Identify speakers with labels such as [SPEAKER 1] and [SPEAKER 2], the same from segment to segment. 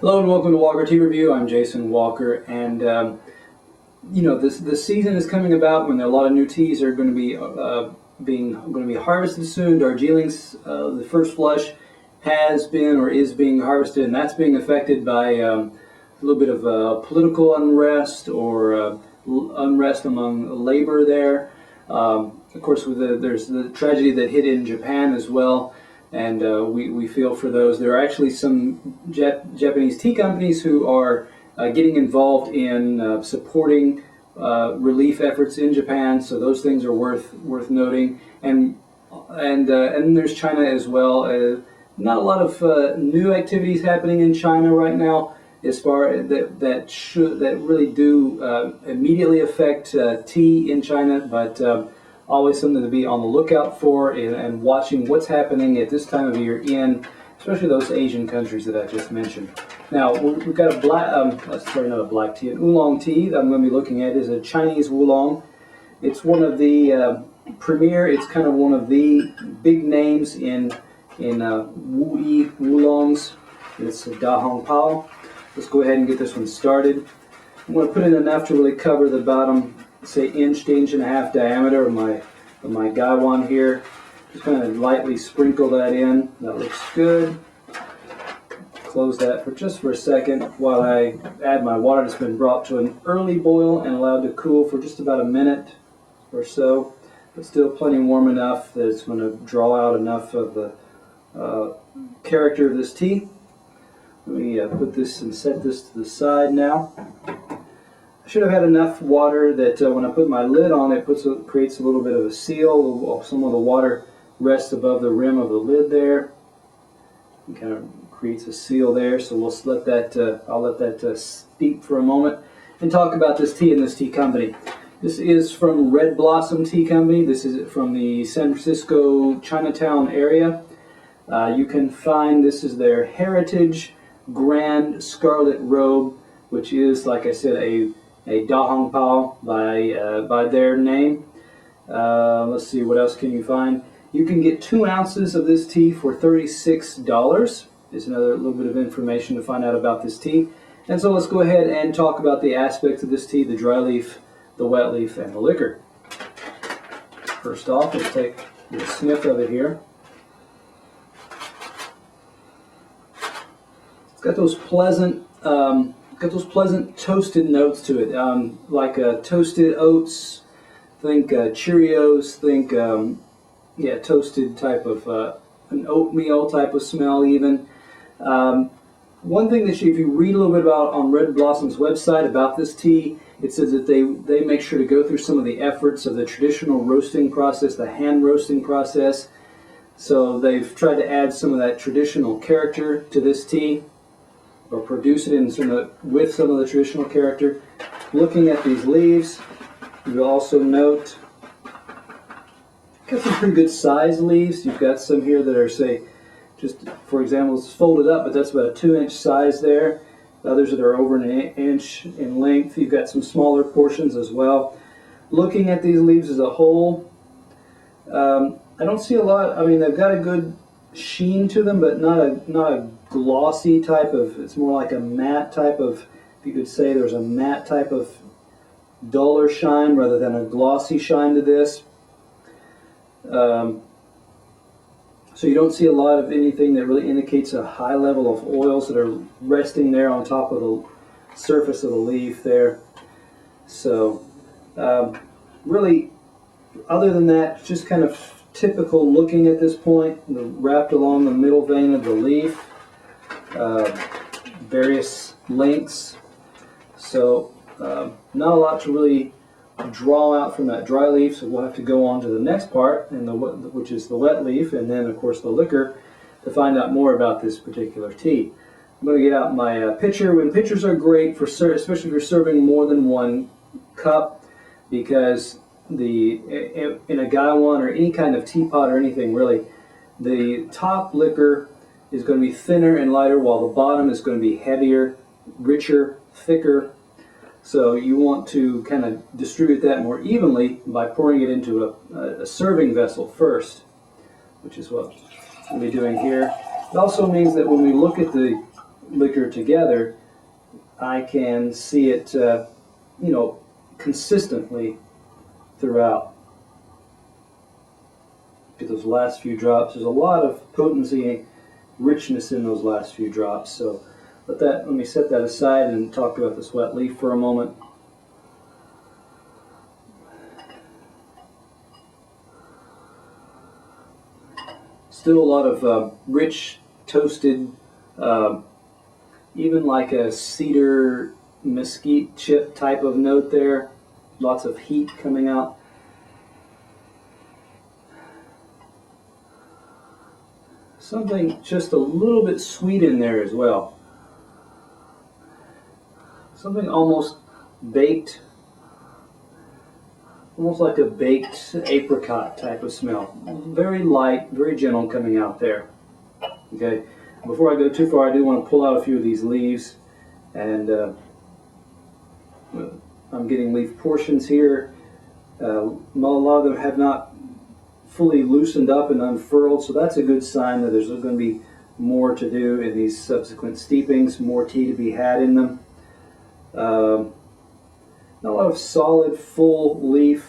[SPEAKER 1] Hello and welcome to Walker Tea Review. I'm Jason Walker, and this season is coming about when a lot of new teas are going to be harvested soon. Darjeeling's the first flush has been or is being harvested, and that's being affected by a little bit of political unrest or unrest among labor there. Of course, there's the tragedy that hit in Japan as well. And we feel for those. There are actually some Japanese tea companies who are getting involved in supporting relief efforts in Japan. So those things are worth noting. And there's China as well. Not a lot of new activities happening in China right now, as far that really do immediately affect tea in China, but. Always something to be on the lookout for and watching what's happening at this time of year in, especially those Asian countries that I just mentioned. Now, we've got not a black tea, an oolong tea that I'm going to be looking at is a Chinese oolong. It's one of the premier, it's kind of one of the big names in Wu Yi oolongs. It's a Da Hong Pao. Let's go ahead and get this one started. I'm going to put in enough to really cover the bottom, say inch to inch and a half diameter of my gaiwan here. Just kind of lightly sprinkle that in. That looks good. Close that for a second while I add my water that's been brought to an early boil and allowed to cool for just about a minute or so, but still plenty warm enough that it's going to draw out enough of the character of this tea. Let me put this and set this to the side now. I should have had enough water that when I put my lid on it, creates a little bit of a seal. Some of the water rests above the rim of the lid there. It kind of creates a seal there. So we'll let that. I'll let that steep for a moment and talk about this tea and this tea company. This is from RedBlossom Tea Company. This is from the San Francisco Chinatown area. You can find this is their Heritage Grand Scarlet Robe, which is, like I said, a Da Hong Pao by their name. Let's see, what else can you find? You can get 2 ounces of this tea for $36. There's another little bit of information to find out about this tea. And so let's go ahead and talk about the aspects of this tea, the dry leaf, the wet leaf, and the liquor. First off, let's take a sniff of it here. It's got those pleasant toasted notes to it, like toasted oats. Think Cheerios. Think toasted type of an oatmeal type of smell even. One thing that if you read a little bit about on RedBlossom's website about this tea, it says that they make sure to go through some of the efforts of the traditional roasting process, the hand roasting process. So they've tried to add some of that traditional character to this tea, or produce it with some of the traditional character. Looking at these leaves, you'll also note got some pretty good size leaves. You've got some here that are, say, just for example, it's folded up, but that's about a 2-inch size there. Others that are over an inch in length. You've got some smaller portions as well. Looking at these leaves as a whole, I don't see a lot. I mean, they've got a good sheen to them, but not a glossy type of. It's more like a matte type of. If you could say there's a matte type of duller shine rather than a glossy shine to this. So you don't see a lot of anything that really indicates a high level of oils that are resting there on top of the surface of the leaf there. So really, other than that, just kind of typical looking at this point, wrapped along the middle vein of the leaf, various lengths. So not a lot to really draw out from that dry leaf, so we'll have to go on to the next part, which is the wet leaf, and then of course the liquor, to find out more about this particular tea. I'm going to get out my pitcher, and pitchers are great for especially if you're serving more than one cup, because in a gaiwan or any kind of teapot or anything really, the top liquor is going to be thinner and lighter, while the bottom is going to be heavier, richer, thicker. So you want to kind of distribute that more evenly by pouring it into a serving vessel first, which is what we'll be doing here. It also means that when we look at the liquor together, I can see it, consistently throughout. Get those last few drops. There's a lot of potency, richness in those last few drops. So let me set that aside and talk about this wet leaf for a moment. Still a lot of rich, toasted, even like a cedar mesquite chip type of note there. Lots of heat coming out. Something just a little bit sweet in there as well. Something almost baked, almost like a baked apricot type of smell. Very light, very gentle coming out there. Okay, before I go too far, I do want to pull out a few of these leaves, and I'm getting leaf portions here. A lot of them have not fully loosened up and unfurled, so that's a good sign that there's going to be more to do in these subsequent steepings, more tea to be had in them. Not a lot of solid, full leaf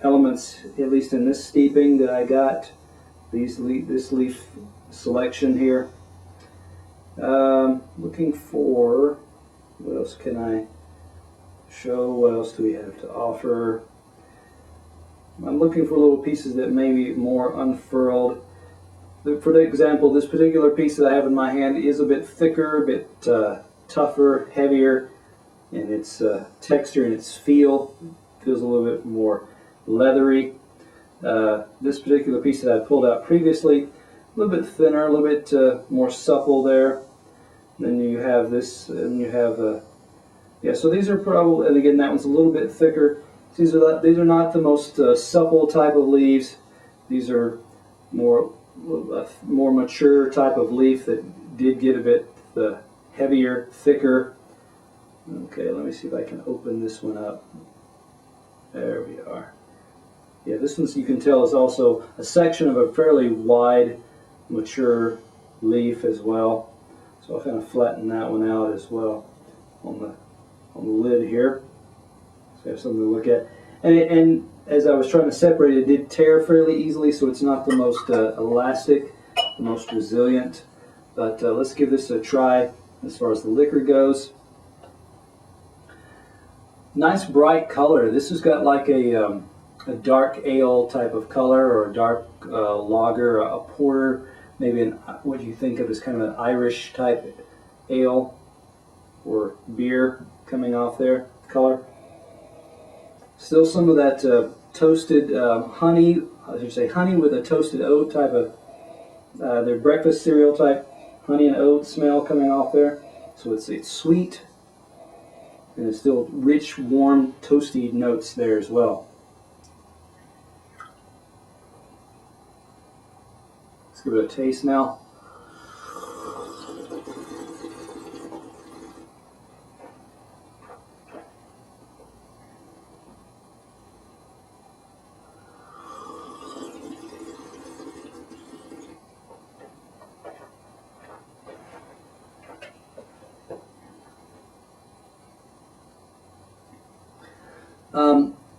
[SPEAKER 1] elements, at least in this steeping that I got. This leaf selection here. Looking for, what else can I show? What else do we have to offer? I'm looking for little pieces that may be more unfurled. For example, this particular piece that I have in my hand is a bit thicker, a bit tougher, heavier in its texture and its feel. Feels a little bit more leathery. This particular piece that I pulled out previously, a little bit thinner, a little bit more supple there. Then you have this, and you have yeah. So these are probably, and again, that one's a little bit thicker. These are not the most supple type of leaves. These are more mature type of leaf that did get a bit heavier, thicker. Okay, let me see if I can open this one up. There we are. Yeah, this one, you can tell, is also a section of a fairly wide, mature leaf as well. So I'll kind of flatten that one out as well on the lid here. So I have something to look at. And as I was trying to separate it, did tear fairly easily, so it's not the most elastic, the most resilient. But let's give this a try as far as the liquor goes. Nice bright color. This has got like a dark ale type of color, or a dark lager, a porter, maybe what you think of as kind of an Irish type ale or beer coming off there, color. Still some of that toasted honey, I should say honey with a toasted oat type of, their breakfast cereal type honey and oat smell coming off there. So it's sweet, and it's still rich, warm, toasty notes there as well. Let's give it a taste now.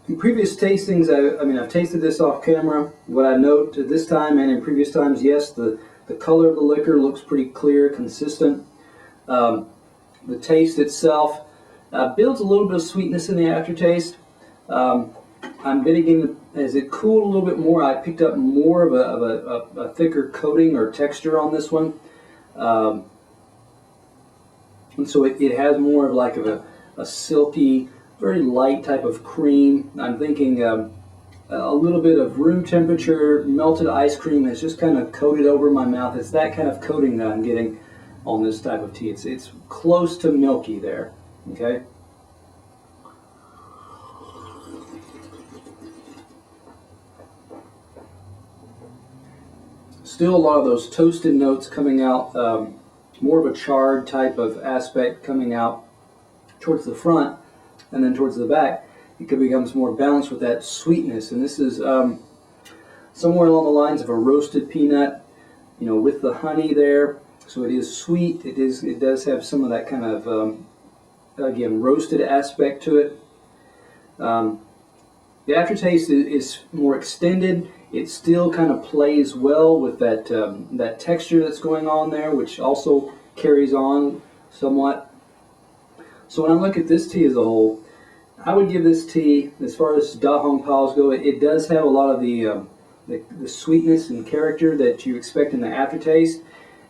[SPEAKER 1] In previous tastings, I've tasted this off camera. What I note at this time and in previous times, yes, the color of the liquor looks pretty clear, consistent. The taste itself builds a little bit of sweetness in the aftertaste. I'm getting, as it cooled a little bit more, I picked up more of a thicker coating or texture on this one. And so it has more of like a silky, very light type of cream. I'm thinking a little bit of room temperature melted ice cream has just kind of coated over my mouth. It's that kind of coating that I'm getting on this type of tea. It's close to milky there. Okay. Still a lot of those toasted notes coming out, more of a charred type of aspect coming out towards the front. And then towards the back, it becomes more balanced with that sweetness. And this is somewhere along the lines of a roasted peanut, with the honey there, So it is sweet. It does have some of that kind of again, roasted aspect to it. The aftertaste is more extended. It still kind of plays well with that texture that's going on there, which also carries on somewhat. So when I look at this tea as a whole, I would give this tea, as far as Da Hong Pao's go, it does have a lot of the sweetness and character that you expect in the aftertaste.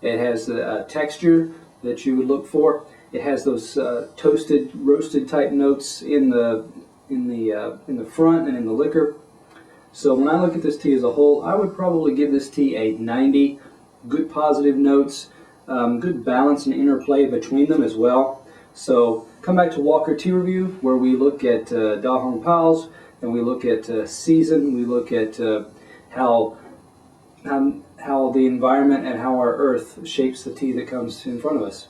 [SPEAKER 1] It has a texture that you would look for. It has those toasted, roasted type notes in the front and in the liquor. So when I look at this tea as a whole, I would probably give this tea a 90. Good positive notes, good balance and interplay between them as well. So come back to Walker Tea Review, where we look at Da Hong Pao's, and we look at season, we look at how the environment and how our earth shapes the tea that comes in front of us.